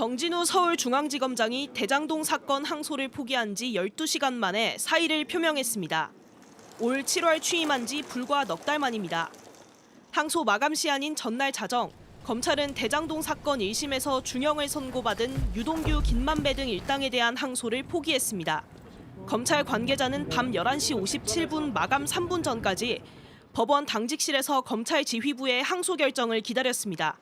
정진우 서울중앙지검장이 대장동 사건 항소를 포기한 지 12시간 만에 사의를 표명했습니다. 올 7월 취임한 지 불과 넉 달 만입니다. 항소 마감 시한인 전날 자정, 검찰은 대장동 사건 1심에서 중형을 선고받은 유동규, 김만배 등 일당에 대한 항소를 포기했습니다. 검찰 관계자는 밤 11시 57분 마감 3분 전까지 법원 당직실에서 검찰 지휘부의 항소 결정을 기다렸습니다.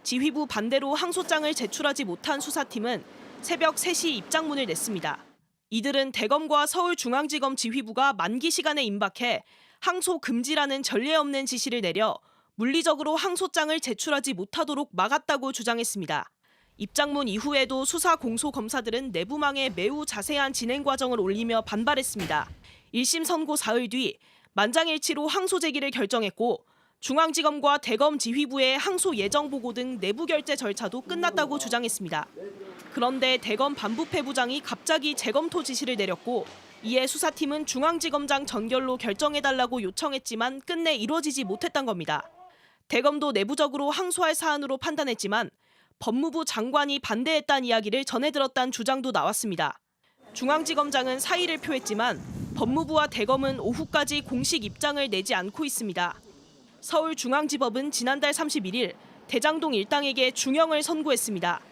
지휘부 반대로 항소장을 제출하지 못한 수사팀은 새벽 3시 입장문을 냈습니다. 이들은 대검과 서울중앙지검 지휘부가 만기 시간에 임박해 항소 금지라는 전례 없는 지시를 내려 물리적으로 항소장을 제출하지 못하도록 막았다고 주장했습니다. 입장문 이후에도 수사 공소 검사들은 내부망에 매우 자세한 진행 과정을 올리며 반발했습니다. 1심 선고 사흘 뒤 만장일치로 항소 제기를 결정했고 중앙지검과 대검 지휘부의 항소 예정 보고 등 내부 결재 절차도 끝났다고 주장했습니다. 그런데 대검 반부패 부장이 갑자기 재검토 지시를 내렸고 이에 수사팀은 중앙지검장 전결로 결정해달라고 요청했지만 끝내 이루어지지 못했던 겁니다. 대검도 내부적으로 항소할 사안으로 판단했지만 법무부 장관이 반대했다는 이야기를 전해 들었다는 주장도 나왔습니다. 중앙지검장은 사의를 표했지만 법무부와 대검은 오후까지 공식 입장을 내지 않고 있습니다. 서울중앙지법은 지난달 31일 대장동 일당에게 중형을 선고했습니다.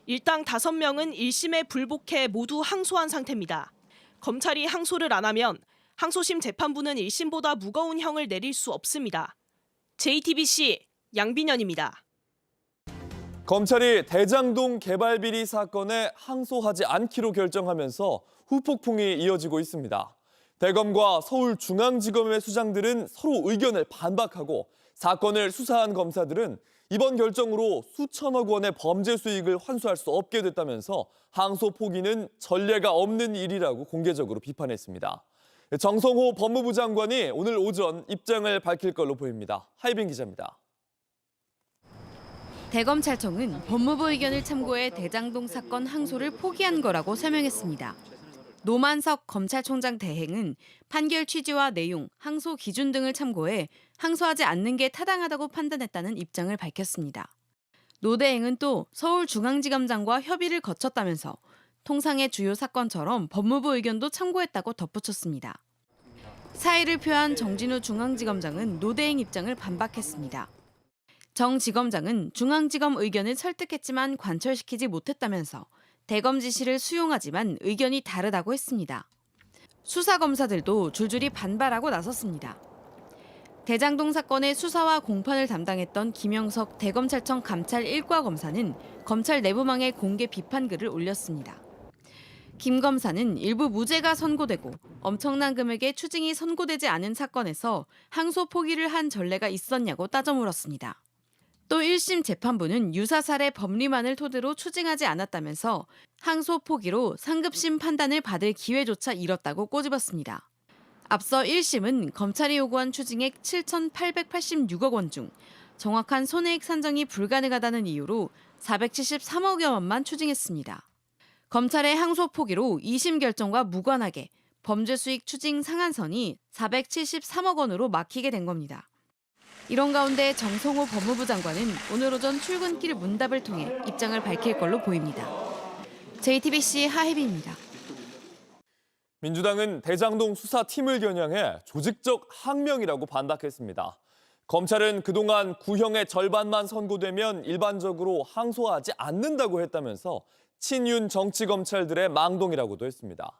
일당 5명은 1심에 불복해 모두 항소한 상태입니다. 검찰이 항소를 안 하면 항소심 재판부는 1심보다 무거운 형을 내릴 수 없습니다. JTBC 양빈현입니다. 검찰이 대장동 개발 비리 사건에 항소하지 않기로 결정하면서 후폭풍이 이어지고 있습니다. 대검과 서울중앙지검의 수장들은 서로 의견을 반박하고 사건을 수사한 검사들은 이번 결정으로 수천억 원의 범죄 수익을 환수할 수 없게 됐다면서 항소 포기는 전례가 없는 일이라고 공개적으로 비판했습니다. 정성호 법무부 장관이 오늘 오전 입장을 밝힐 걸로 보입니다. 하이빈 기자입니다. 대검찰청은 법무부 의견을 참고해 대장동 사건 항소를 포기한 거라고 설명했습니다. 노만석 검찰총장 대행은 판결 취지와 내용, 항소 기준 등을 참고해 항소하지 않는 게 타당하다고 판단했다는 입장을 밝혔습니다. 노 대행은 또 서울중앙지검장과 협의를 거쳤다면서 통상의 주요 사건처럼 법무부 의견도 참고했다고 덧붙였습니다. 사의를 표한 정진우 중앙지검장은 노 대행 입장을 반박했습니다. 정 지검장은 중앙지검 의견을 설득했지만 관철시키지 못했다면서 대검 지시를 수용하지만 의견이 다르다고 했습니다. 수사검사들도 줄줄이 반발하고 나섰습니다. 대장동 사건의 수사와 공판을 담당했던 김영석 대검찰청 감찰 1과 검사는 검찰 내부망에 공개 비판글을 올렸습니다. 김 검사는 일부 무죄가 선고되고 엄청난 금액의 추징이 선고되지 않은 사건에서 항소 포기를 한 전례가 있었냐고 따져 물었습니다. 또 1심 재판부는 유사 사례 법리만을 토대로 추징하지 않았다면서 항소 포기로 상급심 판단을 받을 기회조차 잃었다고 꼬집었습니다. 앞서 1심은 검찰이 요구한 추징액 7,886억 원 중 정확한 손해액 산정이 불가능하다는 이유로 473억여 원만 추징했습니다. 검찰의 항소 포기로 2심 결정과 무관하게 범죄 수익 추징 상한선이 473억 원으로 막히게 된 겁니다. 이런 가운데 정성호 법무부 장관은 오늘 오전 출근길 문답을 통해 입장을 밝힐 걸로 보입니다. JTBC 하혜빈입니다. 민주당은 대장동 수사팀을 겨냥해 조직적 항명이라고 반박했습니다. 검찰은 그동안 구형의 절반만 선고되면 일반적으로 항소하지 않는다고 했다면서 친윤 정치검찰들의 망동이라고도 했습니다.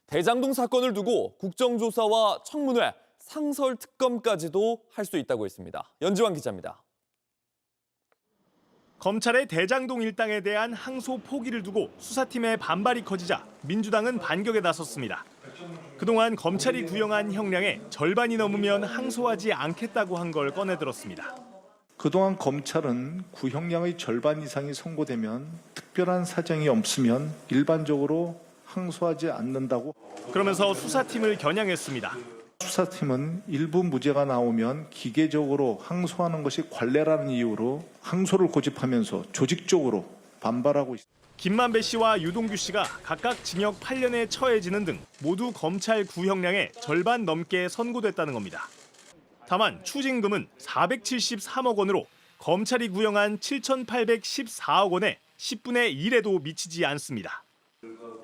대장동 사건을 두고 국정조사와 청문회, 상설특검까지도 할 수 있다고 했습니다. 연지환 기자입니다. 검찰의 대장동 일당에 대한 항소 포기를 두고 수사팀의 반발이 커지자 민주당은 반격에 나섰습니다. 그동안 검찰이 구형한 형량의 절반이 넘으면 항소하지 않겠다고 한 걸 꺼내들었습니다. 그동안 검찰은 구형량의 절반 이상이 선고되면 특별한 사정이 없으면 일반적으로 항소하지 않는다고. 그러면서 수사팀을 겨냥했습니다. 수사팀은 일부 무죄가 나오면 기계적으로 항소하는 것이 관례라는 이유로 항소를 고집하면서 조직적으로 반발하고 있습니다. 김만배 씨와 유동규 씨가 각각 징역 8년에 처해지는 등 모두 검찰 구형량의 절반 넘게 선고됐다는 겁니다. 다만 추징금은 473억 원으로 검찰이 구형한 7,814억 원의 10분의 1에도 미치지 않습니다.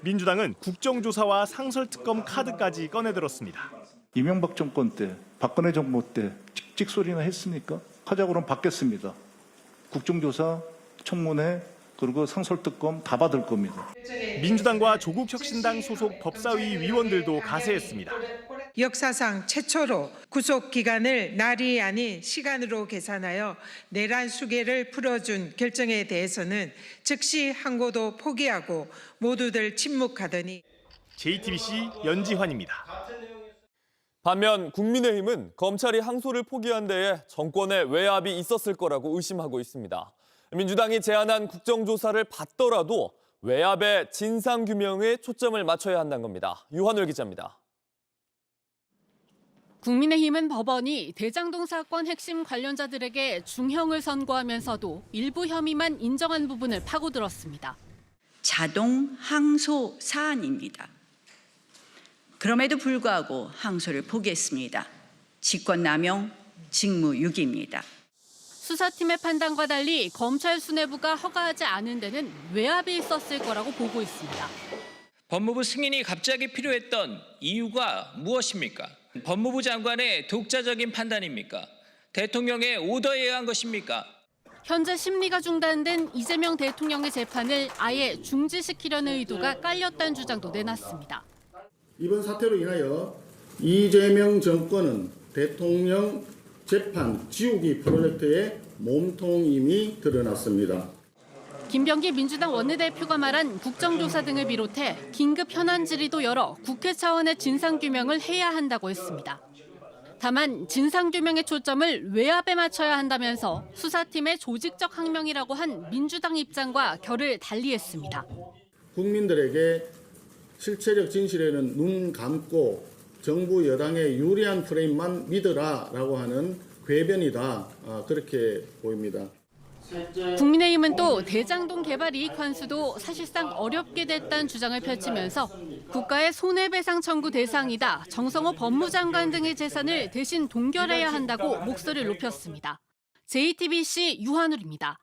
민주당은 국정조사와 상설특검 카드까지 꺼내들었습니다. 이명박 정권 때, 박근혜 정부 때 찍찍소리나 했습니까? 하자고 그러면 받겠습니다. 국정조사, 청문회, 그리고 상설특검 다 받을 겁니다. 민주당과 조국혁신당 소속 법사위 위원들도 가세했습니다. 역사상 최초로 구속 기간을 날이 아닌 시간으로 계산하여 내란 수계를 풀어준 결정에 대해서는 즉시 항고도 포기하고 모두들 침묵하더니 JTBC 연지환입니다. 반면 국민의힘은 검찰이 항소를 포기한 데에 정권의 외압이 있었을 거라고 의심하고 있습니다. 민주당이 제안한 국정조사를 받더라도 외압의 진상규명에 초점을 맞춰야 한다는 겁니다. 유한열 기자입니다. 국민의힘은 법원이 대장동 사건 핵심 관련자들에게 중형을 선고하면서도 일부 혐의만 인정한 부분을 파고들었습니다. 자동 항소 사안입니다. 그럼에도 불구하고 항소를 포기했습니다. 직권남용, 직무유기입니다. 수사팀의 판단과 달리 검찰 수뇌부가 허가하지 않은 데는 외압이 있었을 거라고 보고 있습니다. 법무부 승인이 갑자기 필요했던 이유가 무엇입니까? 법무부 장관의 독자적인 판단입니까? 대통령의 오더에 의한 것입니까? 현재 심리가 중단된 이재명 대통령의 재판을 아예 중지시키려는 의도가 깔렸다는 주장도 내놨습니다. 이번 사태로 인하여 이재명 정권은 대통령 재판 지우기 프로젝트의 몸통임이 드러났습니다. 김병기 민주당 원내대표가 말한 국정조사 등을 비롯해 긴급 현안 질의도 열어 국회 차원의 진상규명을 해야 한다고 했습니다. 다만 진상규명의 초점을 외압에 맞춰야 한다면서 수사팀의 조직적 항명이라고 한 민주당 입장과 결을 달리했습니다. 국민들에게 실체적 진실에는 눈 감고 정부 여당의 유리한 프레임만 믿으라라고 하는 궤변이다, 그렇게 보입니다. 국민의힘은 또 대장동 개발 이익 환수도 사실상 어렵게 됐다는 주장을 펼치면서 국가의 손해배상 청구 대상이다, 정성호 법무장관 등의 재산을 대신 동결해야 한다고 목소리를 높였습니다. JTBC 유한울입니다.